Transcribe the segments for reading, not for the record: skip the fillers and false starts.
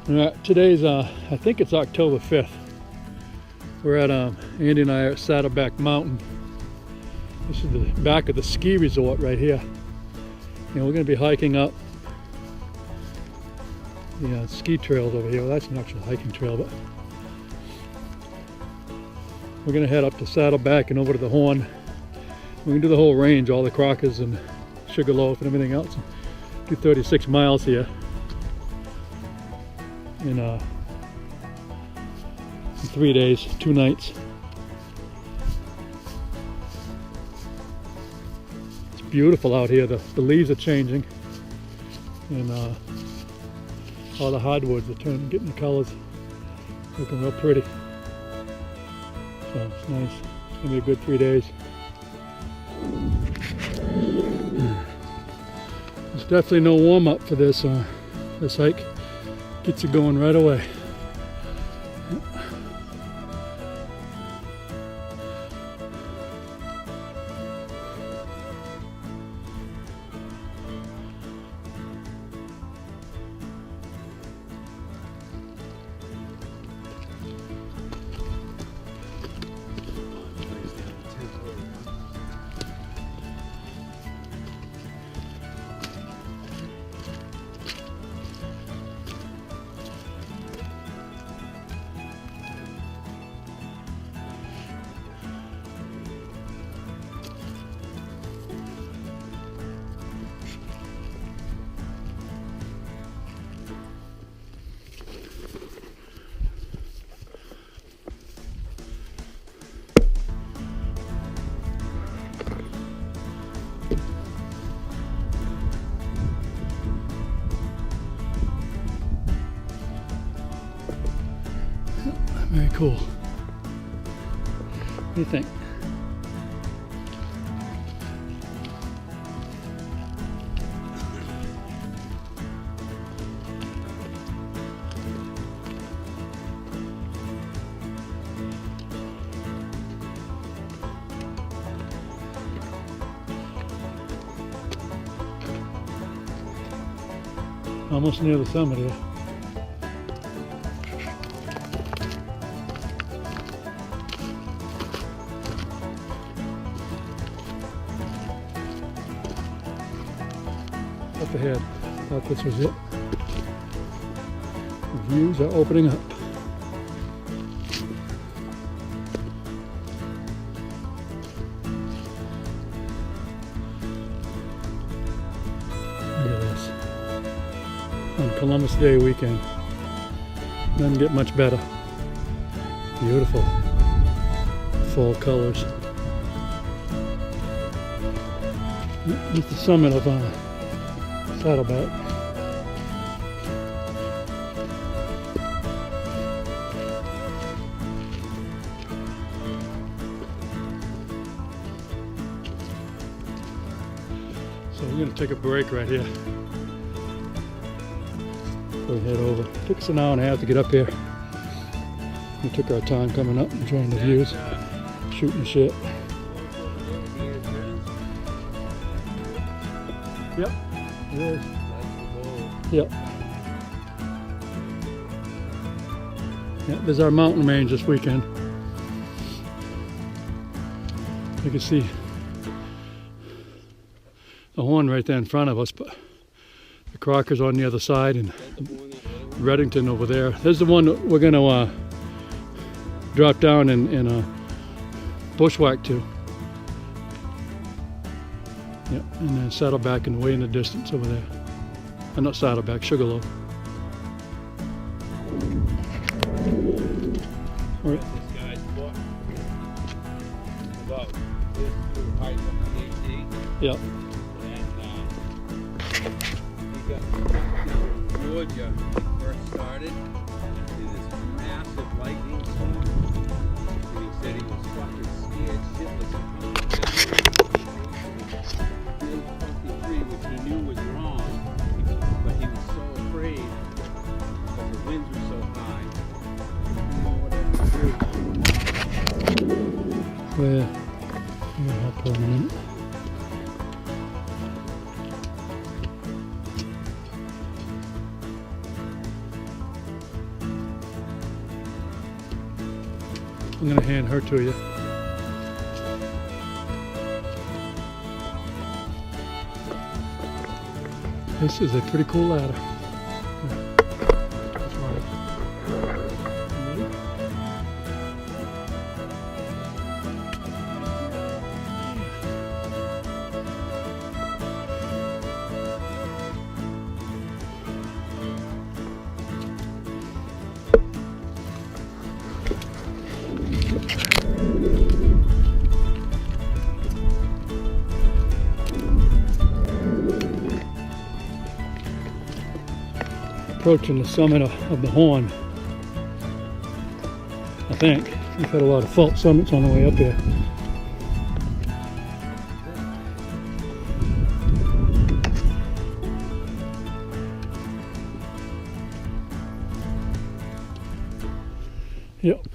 Today's, I think it's October 5th. We're at, Andy and I are at Saddleback Mountain. This is the back of the ski resort right here. And we're going to be hiking up the ski trails over here. Well, that's an actual hiking trail, but we're going to head up to Saddleback and over to the Horn. We can do the whole range, all the Crockers and Sugarloaf and everything else. Do 36 miles here in 3 days, 2 nights. It's beautiful out here. The leaves are changing, and all the hardwoods are getting the colors, looking real pretty. So it's nice. It's gonna be a good 3 days. There's definitely no warm up for this this hike. Gets you going right away. Very cool. What do you think? Almost near the summit here. Up ahead. Thought this was it. The views are opening up. Look at this. On Columbus Day weekend. Doesn't get much better. Beautiful. Fall colors. It's the summit of Saddleback. So we're going to take a break right here. We'll head over. It took us an hour and a half to get up here. We took our time coming up, enjoying the views, shooting the shit. Yep. It is. Yep. Yep, there's our mountain range this weekend. You can see the Horn right there in front of us, but the Crocker's on the other side and Redington over there. There's the one that we're going to drop down and bushwhack to. Yep, and then Saddleback and way in the distance over there. Not Saddleback, Sugarloaf. All right. This guy's book about his height of PhD. Yep. And he got in Georgia when he first started in this massive lightning storm. And he said he was fucking scared shitless of coming down. 53, which he knew was wrong. But he was so afraid because the winds were so high. He didn't know what else to do. Where? Yeah, how permanent. I'm gonna hand her to you. This is a pretty cool ladder. That's right. Ready? Approaching the summit of the Horn, I think. We've had a lot of fault summits on the way up here. Yep.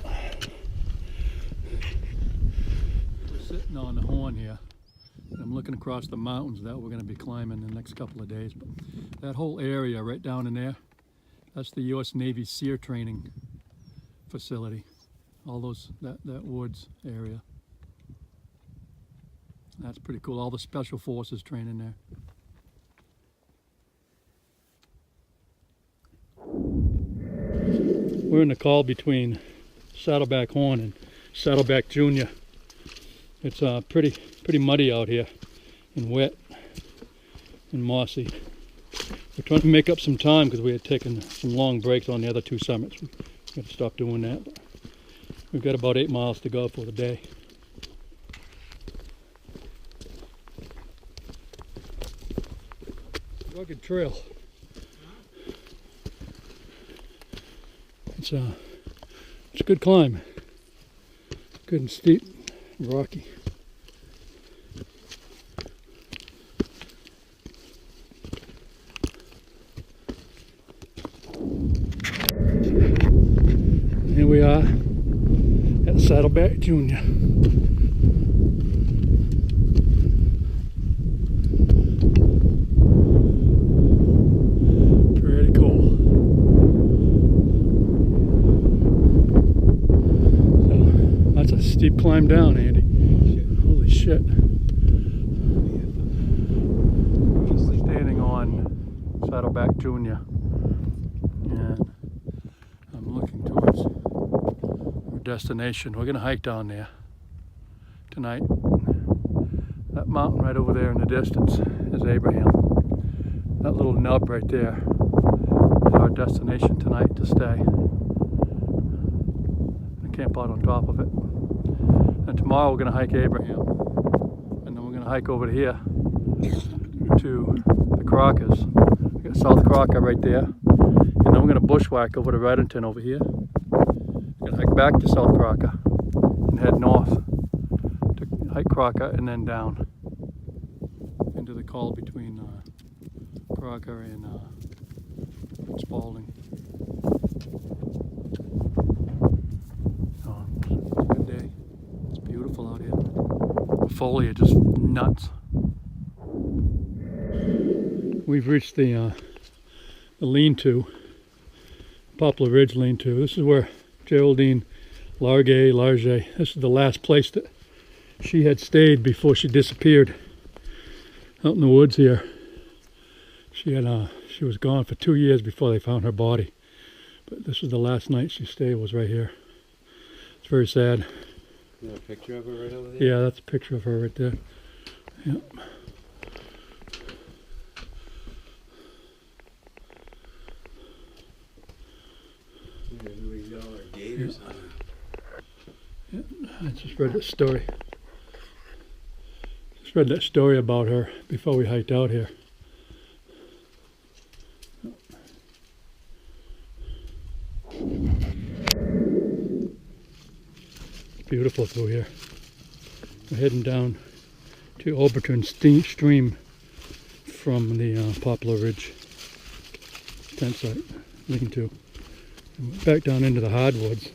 We're sitting on the Horn here. I'm looking across the mountains that we're going to be climbing in the next couple of days. But that whole area right down in there, that's the U.S. Navy SEER training facility. All those, that woods area. That's pretty cool. All the special forces training there. We're in the call between Saddleback Horn and Saddleback Junior. It's pretty muddy out here and wet and mossy. We're trying to make up some time because we had taken some long breaks on the other two summits. We got to stop doing that. But we've got about 8 miles to go for the day. Rugged trail. It's a good climb. Good and steep, and rocky. Here we are at Saddleback Junior. Pretty cool. So that's a steep climb down, Andy. Holy shit. Standing on Saddleback Junior. And I'm looking towards our destination. We're going to hike down there tonight. That mountain right over there in the distance is Abraham. That little nub right there is our destination tonight to stay. And camp out on top of it. And tomorrow we're going to hike Abraham. And then we're going to hike over to here to the Crockers. We got South Crocker right there. And then we're going to bushwhack over to Redington over here. We're going to hike back to South Crocker and head north to hike Crocker and then down into the call between Crocker and Spaulding. Oh, it's a good day. It's beautiful out here. The foliage is nuts. We've reached the lean-to. Poplar Ridge lean-to. This is where Geraldine Large, this is the last place that she had stayed before she disappeared out in the woods here. She was gone for 2 years before they found her body. But this is the last night she stayed, was right here. It's very sad. Is that a picture of her right over there? Yeah, that's a picture of her right there. Yep. Yeah, I just read that story. Just read that story about her before we hiked out here. It's beautiful through here. We're heading down to Overton Stream from the Poplar Ridge tent site, lean-to. Back down into the hardwoods.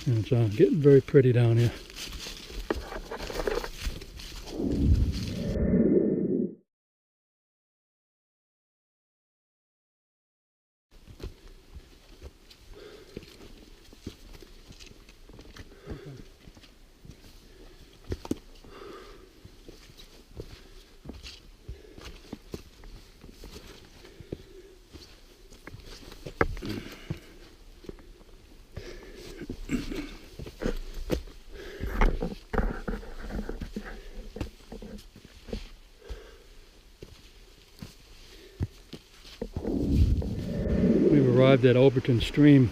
And it's getting very pretty down here. arrived at Overton Stream.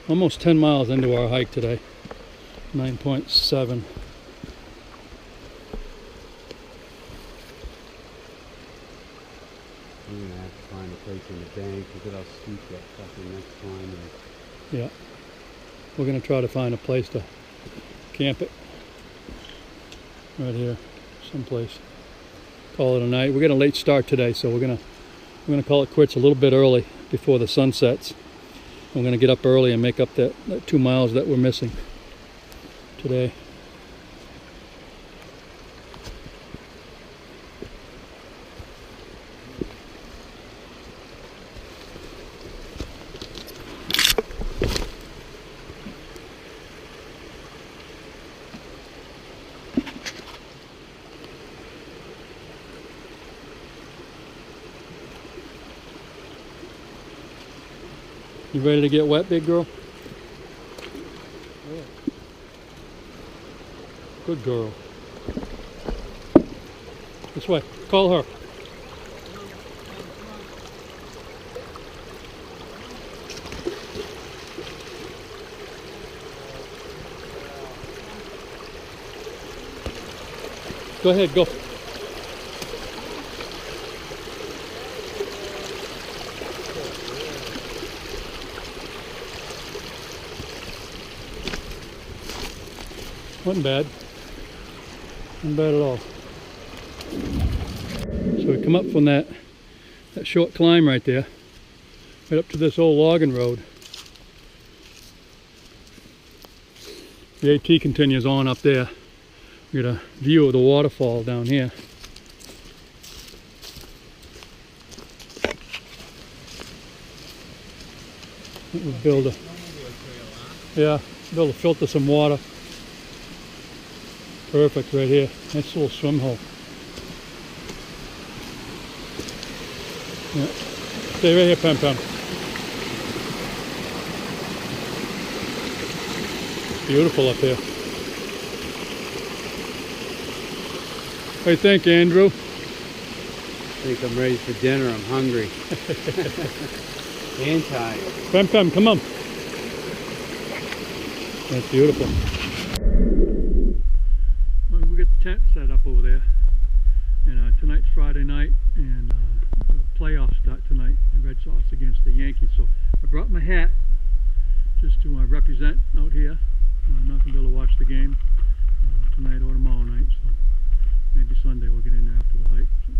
Almost 10 miles into our hike today. 9.7. I'm gonna have to find a place in the bank. Look at how steep that fucking next climb is. Yeah. We're gonna try to find a place to camp it. Right here, someplace. Call it a night. We got a late start today, so we're gonna call it quits a little bit early before the sun sets. We're gonna get up early and make up that 2 miles that we're missing today. You ready to get wet, big girl? Good girl. This way. Call her. Go ahead, go. Wasn't bad. Wasn't bad at all. So we come up from that short climb right there, right up to this old logging road. The AT continues on up there. We got a view of the waterfall down here. We'll build a, build a filter some water. Perfect right here. Nice little swim hole. Yeah. Stay right here, Pam Pam. Beautiful up here. What do you think, Andrew? I think I'm ready for dinner. I'm hungry. And tired. Pam Pam, come on. That's beautiful. We got the tent set up over there, and tonight's Friday night, and the playoffs start tonight, the Red Sox against the Yankees. So I brought my hat just to represent out here. I'm not going to be able to watch the game tonight or tomorrow night, so maybe Sunday we'll get in there after the hike. So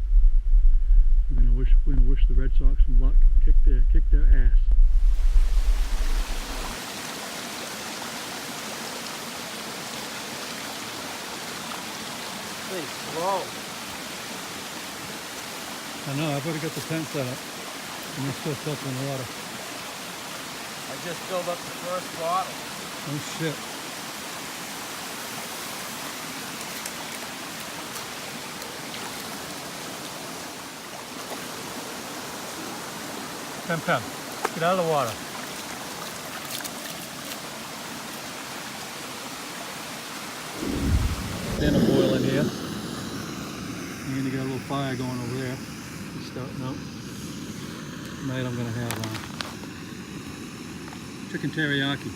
we're going to wish the Red Sox some luck, kick their ass. Slow. I know, I've already got the tent set up, and we're still filtering water. I just filled up the first bottle. Oh shit. Pam Pam, get out of the water. Dinner boiling here. And you got a little fire going over there. It's starting out. Tonight I'm going to have chicken teriyaki.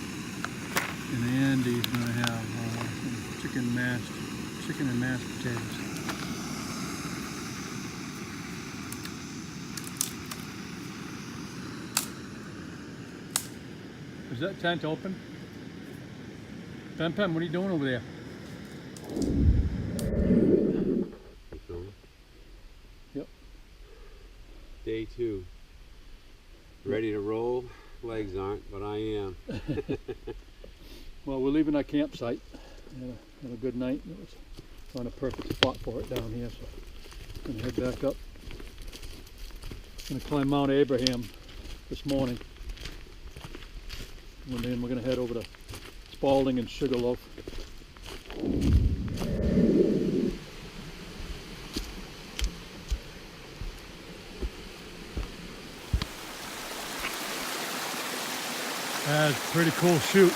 And Andy's going to have some chicken and mashed potatoes. Is that tent open? Pam Pam, what are you doing over there? Yep. Day 2. Ready to roll? Legs aren't, but I am. Well, we're leaving our campsite. Had a good night. It was found a perfect spot for it down here, so I'm gonna head back up. Gonna climb Mount Abraham this morning. And then we're gonna head over to Spaulding and Sugarloaf. That's a pretty cool shoot.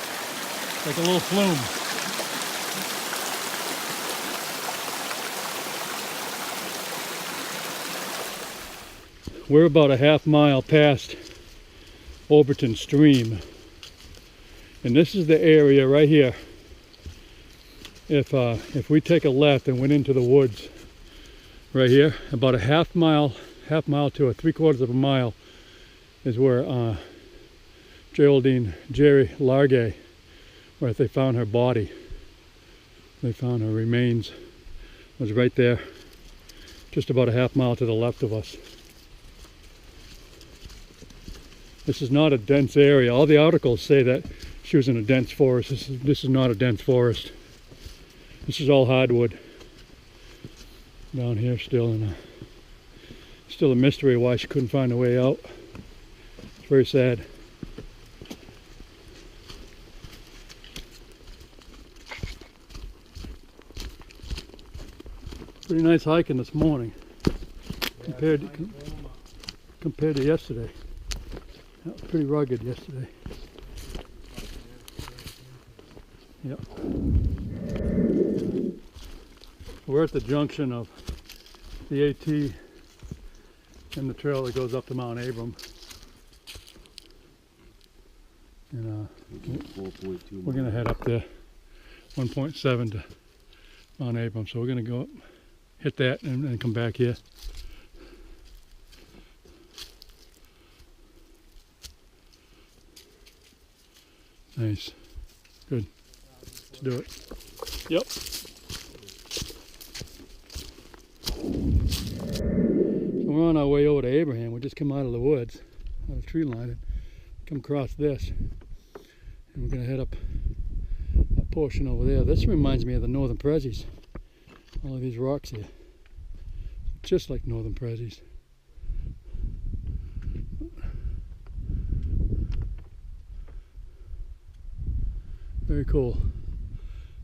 Like a little flume. we're about a half mile past Overton Stream. And this is the area right here. If we take a left and went into the woods right here, about a half mile to a 3/4 of a mile is where Jerry Largay, where they found her body. They found her remains. It was right there, just about a half mile to the left of us. This is not a dense area. All the articles say that she was in a dense forest. This is not a dense forest. This is all hardwood down here still, and still a mystery why she couldn't find a way out. It's very sad. Pretty nice hiking this morning compared to yesterday. That was pretty rugged yesterday. Yep. We're at the junction of the AT and the trail that goes up to Mount Abram. And we're going to head up there, 1.7 to Mount Abram. So we're going to go up, hit that, and come back here. Nice. Good. Let's do it. Yep. So we're on our way over to Abraham. We just come out of the woods, out of the tree line, and come across this. And we're going to head up that portion over there. This reminds me of the Northern Prezzies. All of these rocks here. Just like Northern Prezzies. Very cool.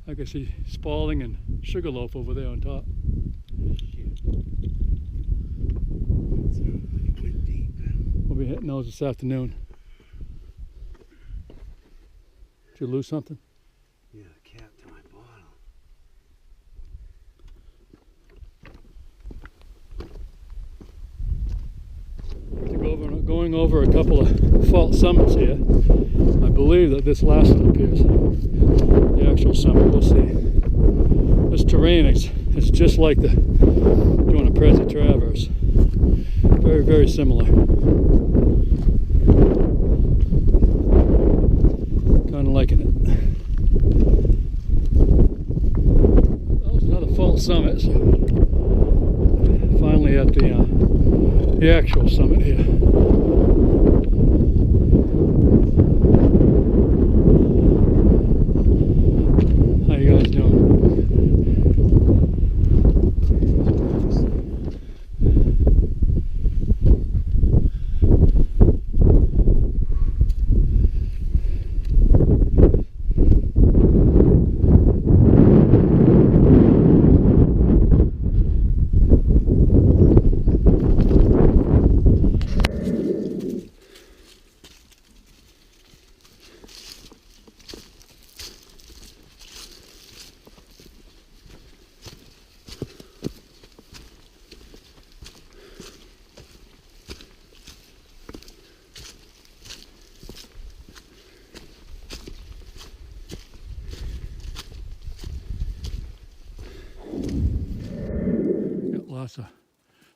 I can see Spaulding and Sugarloaf over there on top. We'll be hitting those this afternoon. Did you lose something? Yeah, the cap to my bottle. Going over a couple of fault summits here. I believe that this last up here is the actual summit. We'll see. This terrain is just like doing a Prezzi Traverse. Very, very similar. Kind of liking it. That was another fault summit. So finally at the actual summit here.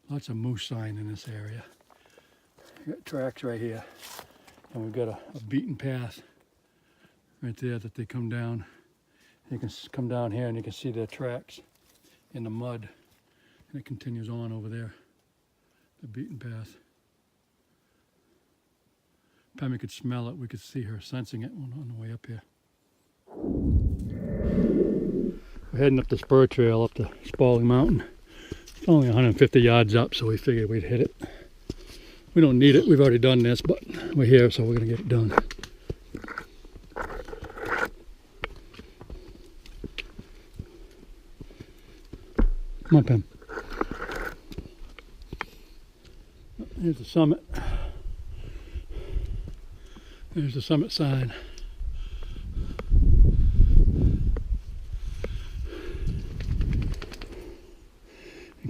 Lots of moose sign in this area. We got tracks right here, and we've got a beaten path right there that they come down. You can come down here and you can see their tracks in the mud, and it continues on over there, the beaten path. Time we could smell it, we could see her sensing it on the way up here. We're heading up the spur trail up to Spaulding Mountain. It's only 150 yards up, so we figured we'd hit it. We don't need it, we've already done this, but we're here, so we're gonna get it done. Come on, Pam. Here's the summit. There's the summit sign.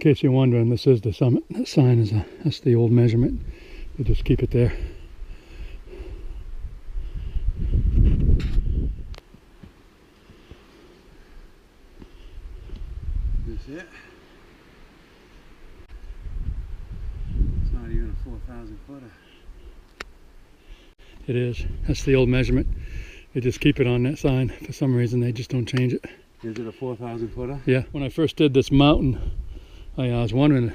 case you're wondering, this is the summit. That sign is that's the old measurement. We'll just keep it there. That's it. It's not even a 4,000 footer. It is. That's the old measurement. They just keep it on that sign. For some reason, they just don't change it. Is it a 4,000 footer? Yeah. When I first did this mountain, I was wondering,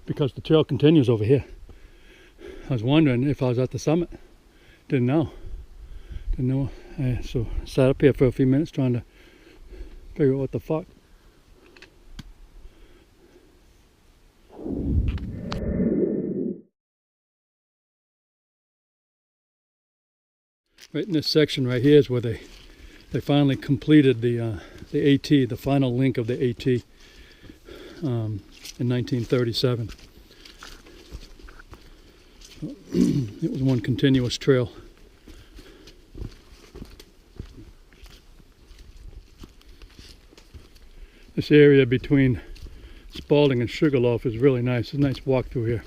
because the trail continues over here, I was wondering if I was at the summit. Didn't know. So I sat up here for a few minutes trying to figure out what the fuck. Right in this section right here is where they finally completed the AT, the final link of the AT in 1937. It was one continuous trail. This area between Spaulding and Sugarloaf is really nice. It's a nice walk through here.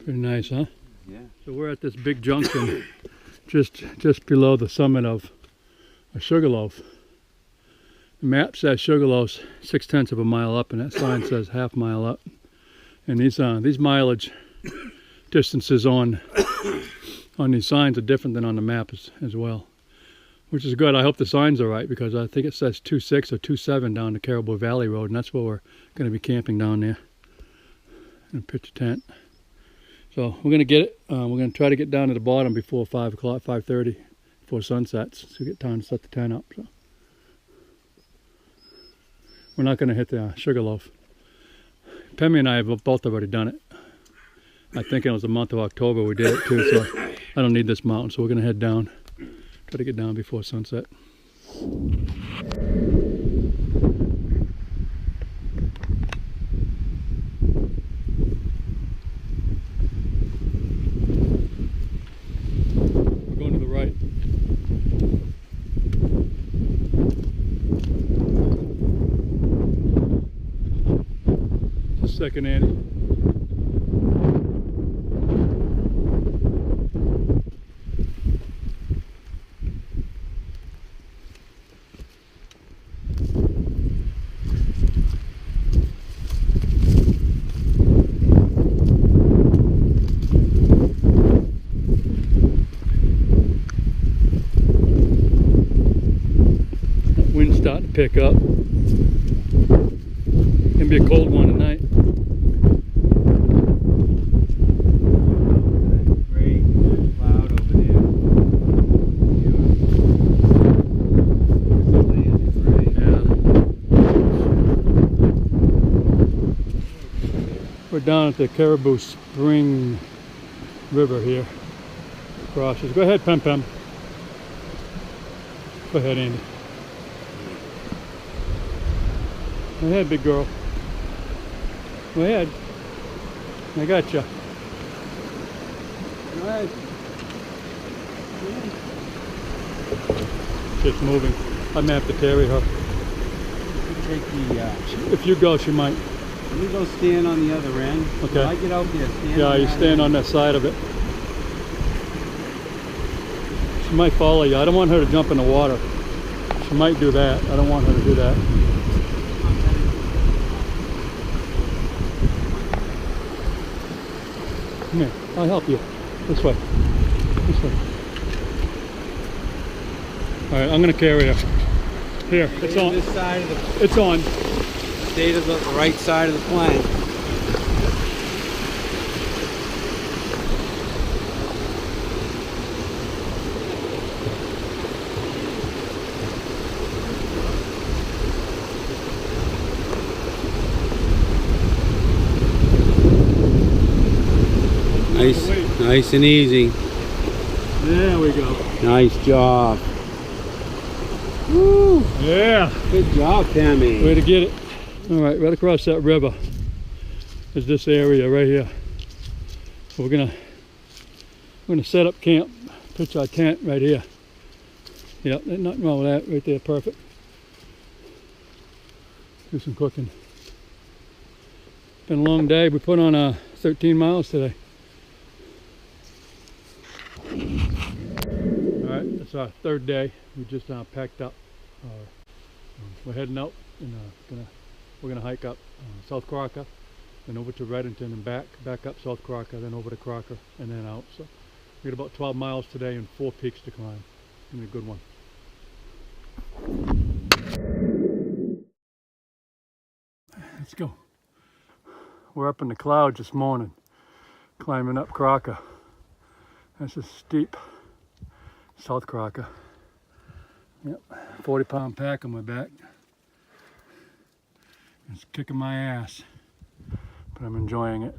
Pretty nice, huh? Yeah. So we're at this big junction just below the summit of Sugarloaf. The map says Sugarloaf's 6/10 of a mile up, and that sign says half mile up. And these mileage distances on these signs are different than on the map as well, which is good. I hope the signs are right, because I think it says 2.6 or 2.7 down the Caribou Valley Road, and that's where we're going to be camping down there and pitch a tent. So we're going to get it. We're going to try to get down to the bottom before 5 o'clock, 5:30, before sunset, so we get time to set the tent up. So we're not going to hit the Sugarloaf. Pemmy and I have both already done it. I think it was the month of October we did it too, so I don't need this mountain. So we're going to head down, try to get down before sunset. Second Andy. That wind's starting to pick up. It's gonna be a cold one tonight. We're down at the Caribou Spring River here. Crosses. Go ahead, Pem Pem. Go ahead, Andy. Go ahead, big girl. Go ahead. I got you. Go ahead. She's moving. I may have to carry her. Take the, if you go, she might. You go stand on the other end. Okay. When I get out there, stand Yeah, on you that stand end. on that side of it. She might follow you. I don't want her to jump in the water. She might do that. I don't want her to do that. Come here. I'll help you. This way. This way. All right, I'm going to carry her. Here, it's on. This side of the, It's on. stay to the right side of the plank. Nice and easy. There we go. Nice job. Woo! Yeah. Good job, Tammy. Way to get it. All right, right across that river is this area right here. So we're gonna set up camp, pitch our tent right here. Yep, there's nothing wrong with that right there, perfect. Do some cooking. Been a long day. We put on 13 miles today. All right, it's our third day. We just packed up. We're heading out and we're gonna hike up South Crocker, then over to Redington and back up South Crocker, then over to Crocker and then out. So we got about 12 miles today and 4 peaks to climb. It's gonna be a good one. Let's go. We're up in the clouds this morning, climbing up Crocker. That's a steep South Crocker. Yep, 40-pound pack on my back. It's kicking my ass, but I'm enjoying it.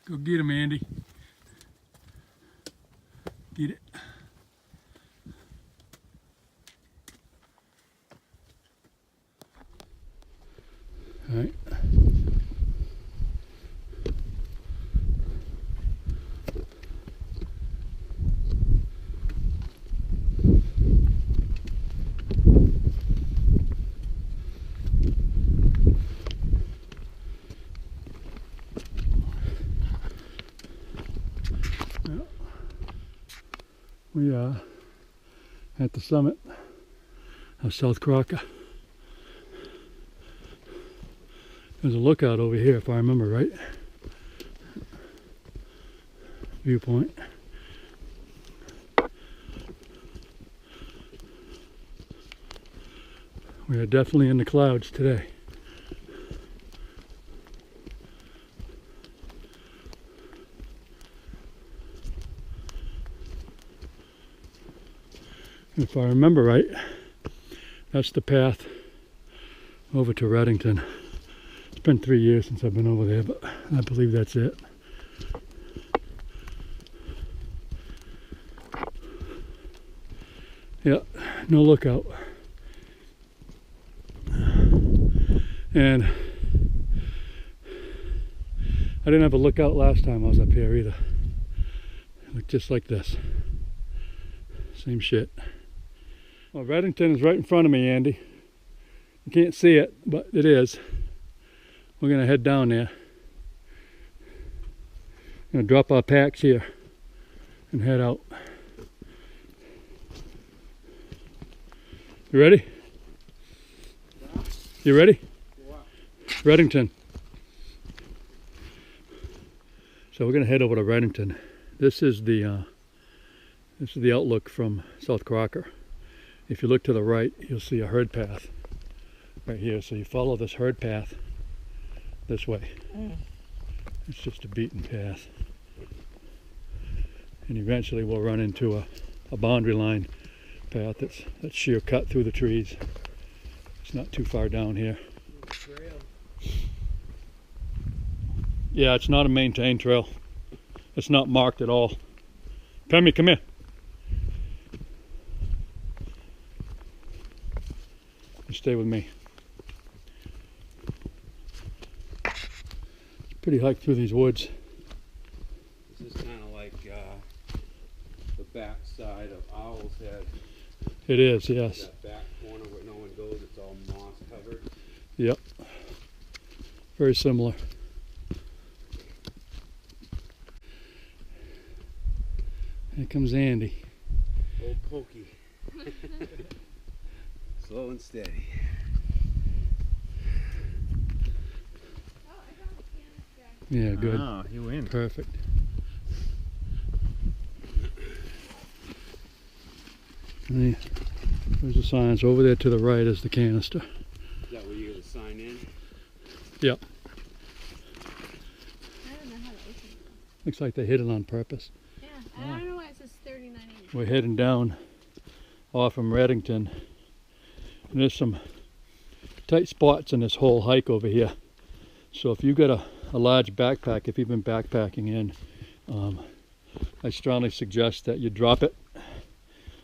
Go get him, Andy. Get it. All right. We are at the summit of South Crocker. There's a lookout over here, if I remember right. Viewpoint. We are definitely in the clouds today. If I remember right, that's the path over to Redington. It's been 3 years since I've been over there, but I believe that's it. Yeah, no lookout. And I didn't have a lookout last time I was up here either. It looked just like this. Same shit. Well, Redington is right in front of me, Andy. You can't see it, but it is. We're gonna head down there. Gonna drop our packs here and head out. You ready? You ready? Redington. So we're gonna head over to Redington. This is the outlook from South Crocker. If you look to the right, you'll see a herd path right here. So you follow this herd path this way. It's just a beaten path. And eventually we'll run into a boundary line path that's sheer cut through the trees. It's not too far down here. Yeah, it's not a maintained trail. It's not marked at all. Pemmy, come here. You stay with me. It's a pretty hike through these woods. This is kind of like the back side of Owl's Head. It is, yes. That back corner where no one goes, it's all moss covered. Yep. Very similar. Here comes Andy. Old Pokey. Slow and steady. Yeah, good. Oh, you win. Perfect. And there's the signs. Over there to the right is the canister. Is that where you're going to sign in? Yep. I don't know how to open it. Looks like they hid it on purpose. Yeah, I don't know why it says 39.80. We're heading down off from Redington. And there's some tight spots in this whole hike over here. So if you've got a large backpack, if you've been backpacking in, I strongly suggest that you drop it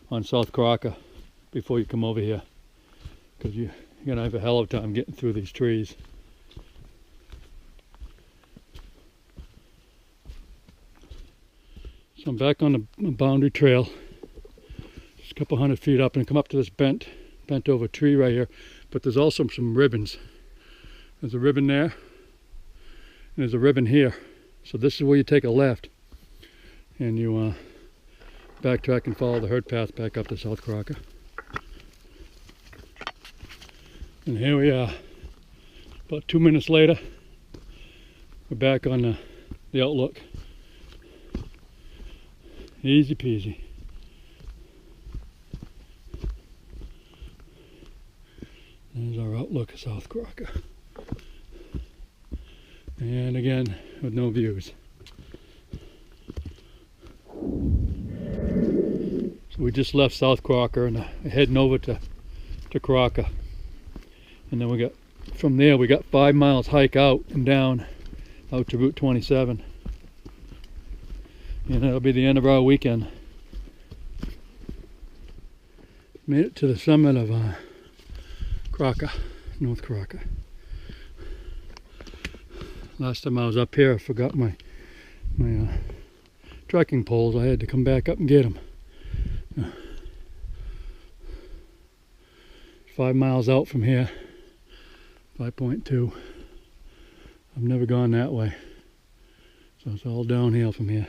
on South Crocker before you come over here, because you're gonna have a hell of a time getting through these trees. So I'm back on the boundary trail, just a couple 100 feet up, and come up to this bent over tree right here. But there's also some ribbons. There's a ribbon there, and there's a ribbon here. So this is where you take a left, and you backtrack and follow the herd path back up to South Crocker. And here we are. About 2 minutes later, we're back on the outlook. Easy peasy. There's our outlook of South Crocker. And again, with no views. So we just left South Crocker and heading over to Crocker. And then from there we got 5 miles hike out and down out to Route 27. And that'll be the end of our weekend. Made it to the summit of Crocker, North Crocker. Last time I was up here, I forgot my trekking poles. I had to come back up and get them. 5 miles out from here, 5.2. I've never gone that way, so it's all downhill from here.